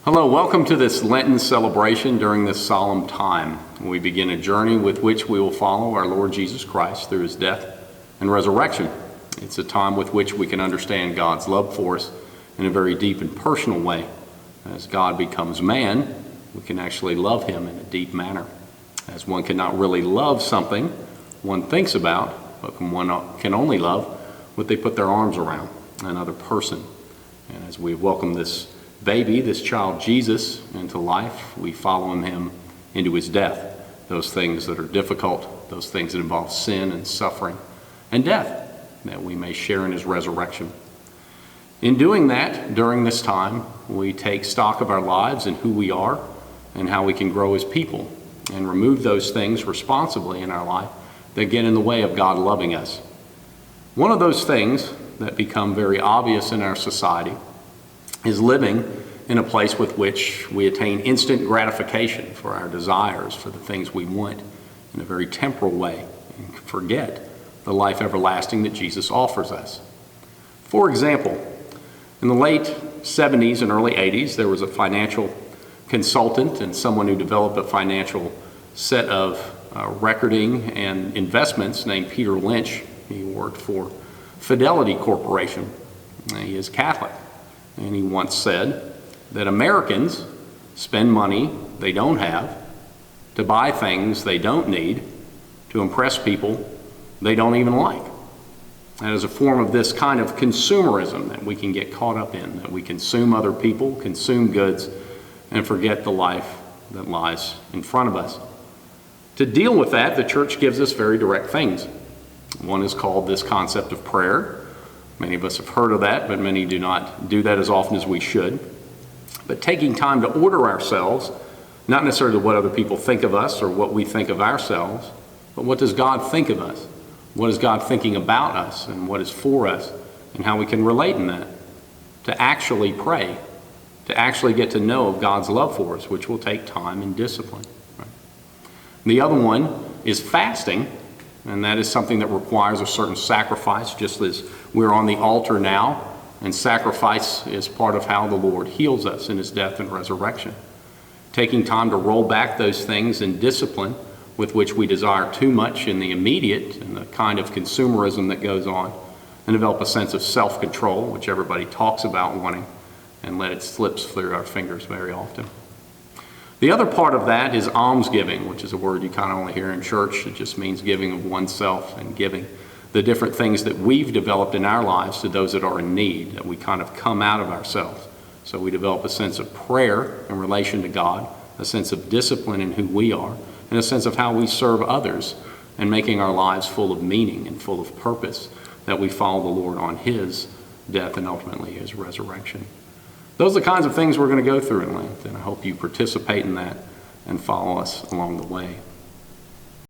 Hello, welcome to this Lenten celebration during this solemn time. We begin a journey with which we will follow our Lord Jesus Christ through his death and resurrection. It's a time with which we can understand God's love for us in a very deep and personal way. As God becomes man, we can actually love him in a deep manner. As one cannot really love something one thinks about, but one can only love what they put their arms around, another person. And as we welcome this baby, this child Jesus, into life, we follow him into his death. Those things that are difficult, those things that involve sin and suffering and death, that we may share in his resurrection. In doing that, during this time, we take stock of our lives and who we are and how we can grow as people and remove those things responsibly in our life that get in the way of God loving us. One of those things that become very obvious in our society is living in a place with which we attain instant gratification for our desires, for the things we want, in a very temporal way, and forget the life everlasting that Jesus offers us. For example, in the late 70s and early 80s, there was a financial consultant and someone who developed a financial set of recording and investments named Peter Lynch. He worked for Fidelity Corporation. He is Catholic. And he once said that Americans spend money they don't have to buy things they don't need to impress people they don't even like. That is a form of this kind of consumerism that we can get caught up in, that we consume other people, consume goods, and forget the life that lies in front of us. To deal with that, the church gives us very direct things. One is called this concept of prayer. Many of us have heard of that, but many do not do that as often as we should. But taking time to order ourselves, not necessarily what other people think of us or what we think of ourselves, but what does God think of us? What is God thinking about us and what is for us and how we can relate in that? To actually pray, to actually get to know God's love for us, which will take time and discipline. Right? The other one is fasting. And that is something that requires a certain sacrifice, just as we're on the altar now, and sacrifice is part of how the Lord heals us in his death and resurrection. Taking time to roll back those things in discipline with which we desire too much in the immediate and the kind of consumerism that goes on, and develop a sense of self-control, which everybody talks about wanting, and let it slip through our fingers very often. The other part of that is almsgiving, which is a word you kind of only hear in church. It just means giving of oneself and giving the different things that we've developed in our lives to those that are in need, that we kind of come out of ourselves. So we develop a sense of prayer in relation to God, a sense of discipline in who we are, and a sense of how we serve others, and making our lives full of meaning and full of purpose, that we follow the Lord on his death and ultimately his resurrection. Those are the kinds of things we're going to go through in Lent, and I hope you participate in that and follow us along the way.